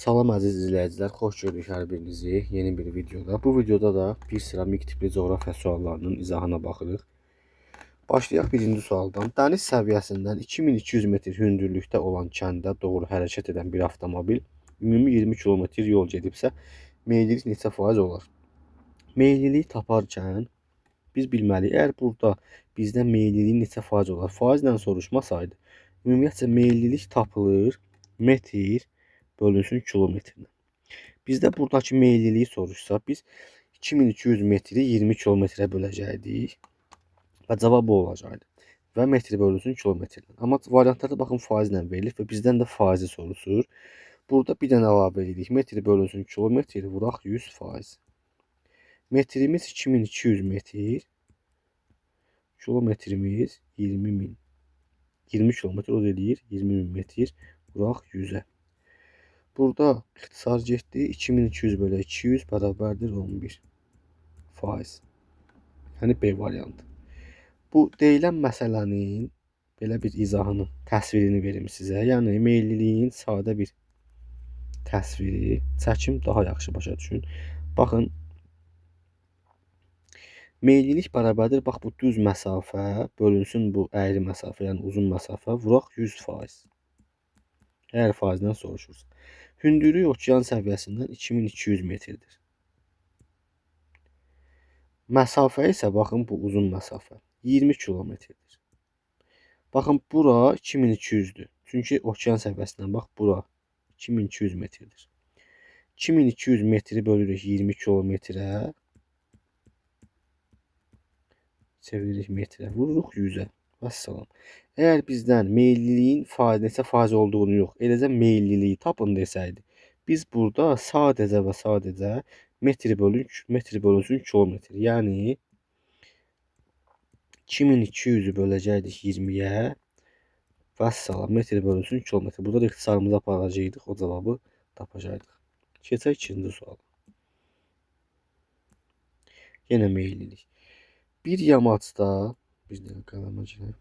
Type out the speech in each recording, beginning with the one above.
Salam əziz izləyicilər, xoş gördük hər birinizi yeni bir videoda. Bu videoda da bir sıra MİQ tipli coğrafiya suallarının izahına baxırıq. Başlayaq birinci sualdan. Dəniz səviyyəsindən 2200 metr hündürlükdə olan kəndə doğru hərəkət edən bir avtomobil ümumi 20 kilometr yol gedibsə, meyillilik neçə faiz olar? Meyillilik taparkən biz bilməliyik, əgər burada bizdən meyillilik neçə faiz olar, faizlə soruşmasaydı, ümumiyyətcə meyillilik tapılır metr bölünsün kilometrlə. Bizdə buradakı meyilliliyi soruşsa, biz 2200 metri 20 kilometrə böləcəkdik və cavab bu olacaqdı. Və metr bölünsün kilometrlə. Amma variantlarda baxın faizlə verilir və bizdən də faizi soruşur. Burada bir dənə əlavə edirik. Metr bölünsün kilometr vuraq 100%. Metrimiz 2200 metr. Kilometrimiz 20.000. 20 kilometr o eləyir 20.000 metr. Vuraq 100-ə. Burada ixtisar getdi. 2200 bölü 200 bərabərdir 11%. Yəni B variantı. Bu deyilən məsələnin belə bir izahını, təsvirini verim sizə. Yəni meyilliliyin sadə bir təsviri. Çəkim daha yaxşı başa düşün. Baxın. Meyillilik bərabərdir. Bax bu düz məsafə bölünsün bu əyri məsafə, yəni uzun məsafə vuraq 100%. Əgər faizdən soruşursa. Hündürlük okean səviyyəsindən 2200 metrdir. Məsafə isə baxın bu uzun məsafə 20 kilometrdir. Baxın bura 2200'dür. Çünki okean səviyyəsindən bax bura 2200 metrdir. 2200 metri bölürük 20 kilometrə. Çeviririk metrə. Vururuq 100'ə. Vəssalam. Əgər bizdən meyilliliyin neçə faiz olduğunu yox, eləcə meyilliliyi tapın desəydi, biz burada sadəcə və sadəcə metr bölünsün kilometr. Yəni 2200'ü böləcəkdik 20'yə. Vəssalam, metr bölünsün kilometr. Burada da ixtisarımızı aparacaqdıq, o cavabı tapacaqdıq. Keçək ikinci suala. Yenə meyillilik. Bir yamacda bir dənə qələmə girək.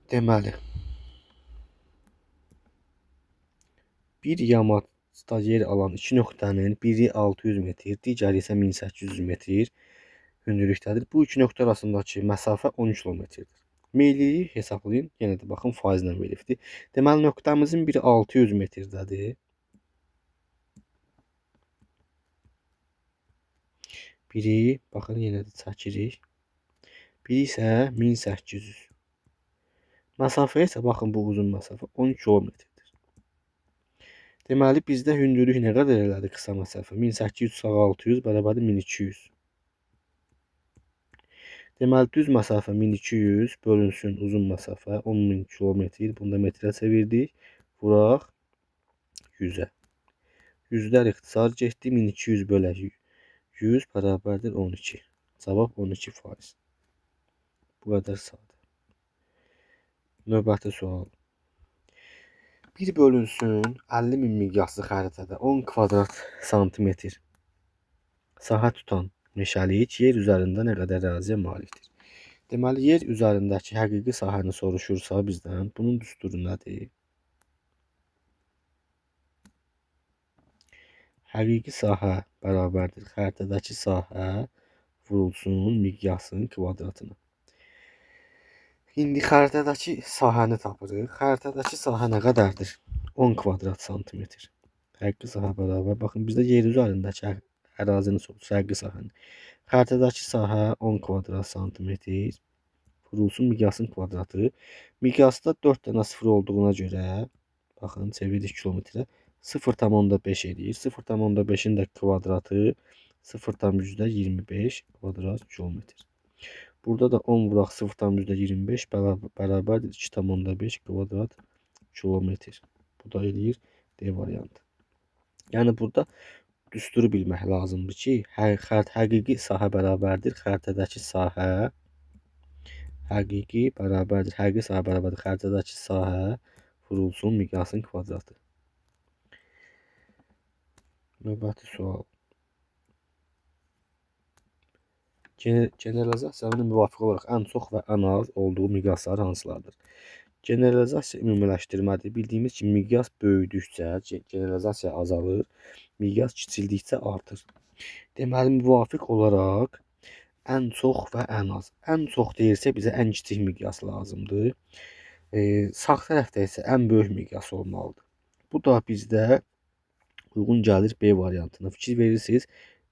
Deməli, bir yamacda yer alan iki nöqtənin biri 600 metr, digəri isə 1800 metr hündürlükdədir. Bu iki nöqtə arasındakı məsafə 10 kilometrdir. Meyilliyi hesablayın. Yenə də baxın faizlə verilibdir. Deməli nöqtəmizin biri 600 metrdədir. Biri, baxın yenə də çəkirik. Biri isə 1800. Məsafə isə baxın bu uzun məsafə 10 kilometrdir. Deməli bizdə hündürlük nə qədər elədi qısa məsafə? 1800 - 600 bərabərdir 1200. Deməli düz məsafə 1200 bölünsün uzun məsafə 10.000 kilometr. Bunu da metrə çevirdik. Vuraq 100'ə. 100'lər ixtisar getdi. 1200 bölə 100 bərabərdir 12. Cavab 12%. Bu qədər sadə. Növbəti sual. Bir bölünsün 50.000 miqyaslı xəritədə 10 kvadrat santimetr sahə tutan meşəlik yer üzərində nə qədər əraziyə malikdir? Deməli, yer üzərindəki həqiqi sahəni soruşursa bizdən, bunun düsturu nədir? Həqiqi sahə bərabərdir xəritədəki sahə vurulsun miqyasın kvadratına. İndi xəritədəki sahəni tapırıq. Xəritədəki sahə nə qədərdir? 10 kvadrat santimetr. Həqiqi sahə bərabər. Baxın, bizdə yer üzərindəki ərazini soruşur, həqiqi sahəni. Xəritədəki sahə 10 kvadrat santimetr. Vurulsun miqyasın kvadratı. Miqyasda 4 dənə 0 olduğuna görə, baxın, çeviririk kilometrə. 0,5 edir. 0,5'in də kvadratı 0,25 kvadrat kilometr. Burada da 10 vuraq 0,25 bərabərdir 2,5 kvadrat kilometr. Bu da eləyir D variantı. Yəni burada düsturu bilmək lazımdır ki, həqiqi sahə bərabərdir xəritədəki sahə. Həqiqi sahə bərabərdir xəritədəki sahə vurulsun miqyasın kvadratı. Növbəti sual. Generalizasiyanın müvafiq olaraq ən çox və ən az olduğu miqyaslar hansılardır? Generalizasiya ümumiləşdirmədir. Bildiyimiz kimi miqyas böyüdükcə generalizasiya azalır, miqyas kiçildikcə artır. Deməli müvafiq olaraq ən çox və ən az. Ən çox deyirsə bizə ən kiçik miqyas lazımdır. Sağ tərəfdə isə ən böyük miqyas olmalıdır. Bu da bizdə uyğun gəlir B variantına. Fikir verirsiniz.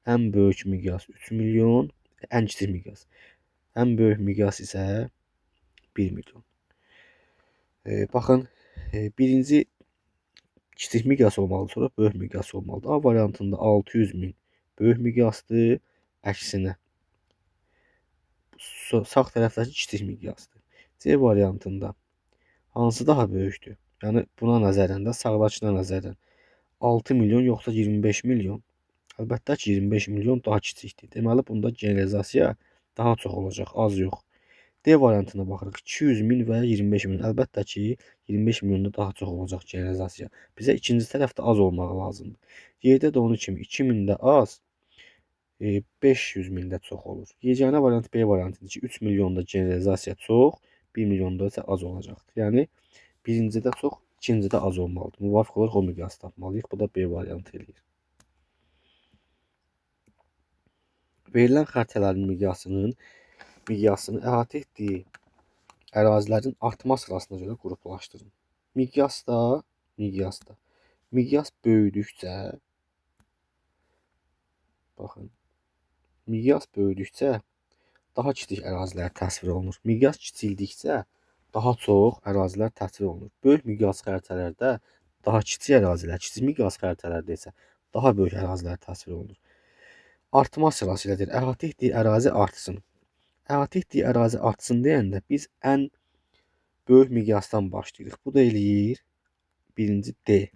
Ən böyük miqyas 3 milyon, ən kiçik miqyas. Ən böyük miqyas isə 1 milyon. Baxın, birinci kiçik miqyas olmalıdır, sonra böyük miqyas olmalıdır. A variantında 600 min böyük miqyasdır, əksinə. Sağ tərəfdəki kiçik miqyasdır. C variantında hansı daha böyükdür? Yəni buna nəzərən də, sağdakına nəzərən 6 milyon yoxsa 25 milyon? Əlbəttə ki 25 milyon daha kiçikdir. Deməli bunda generalizasiya daha çox olacaq, az yox. D variantına baxırıq. 200 min və 25 milyon. Əlbəttə ki 25 milyonda daha çox olacaq generalizasiya. Bizə ikinci tərəfdə az olmağı lazımdır. Y'də də onun kimi 2000 də az, 500 min də çox olur. Yeganə variant B variantıdır ki 3 milyonda generalizasiya çox, 1 milyonda isə az olacaqdır. Yəni birincidə çox, ikincidə az olmalıdır. Müvafiq olaraq o miqyası tapmalıyıq. Bu da B variantı eləyir. Verilən xəritələrin miqyasını əhatə etdiyi ərazilərin artma sırasına görə qruplaşdırın. Miqyas böyüdükcə, baxın, miqyas böyüdükcə daha kiçik ərazilər təsvir olunur. Miqyas kiçildikcə daha çox ərazilər təsvir olunur. Böyük miqyas xəritələrdə daha kiçik ərazilər, kiçik miqyas xəritələrdə isə daha böyük ərazilər təsvir olunur. Artma sırası ilədir. Əhatə etdiyi ərazi artsın. Əhatə etdiyi ərazi artsın deyəndə biz ən böyük miqyasdan başlayırıq. Bu da eləyir birinci D.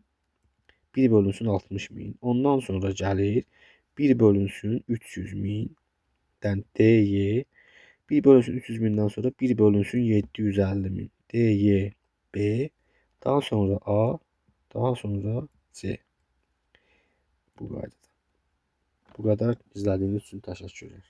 1 bölünsün 60 min. Ondan sonra gəlir 1 bölünsün 300 mindən DY. 1 bölünsün 300 mindən sonra 1 bölünsün 750 min. DY, B. Daha sonra A. Daha sonra C. Bu qaydada. Bu qədər izlədiyiniz üçün təşəkkürlər.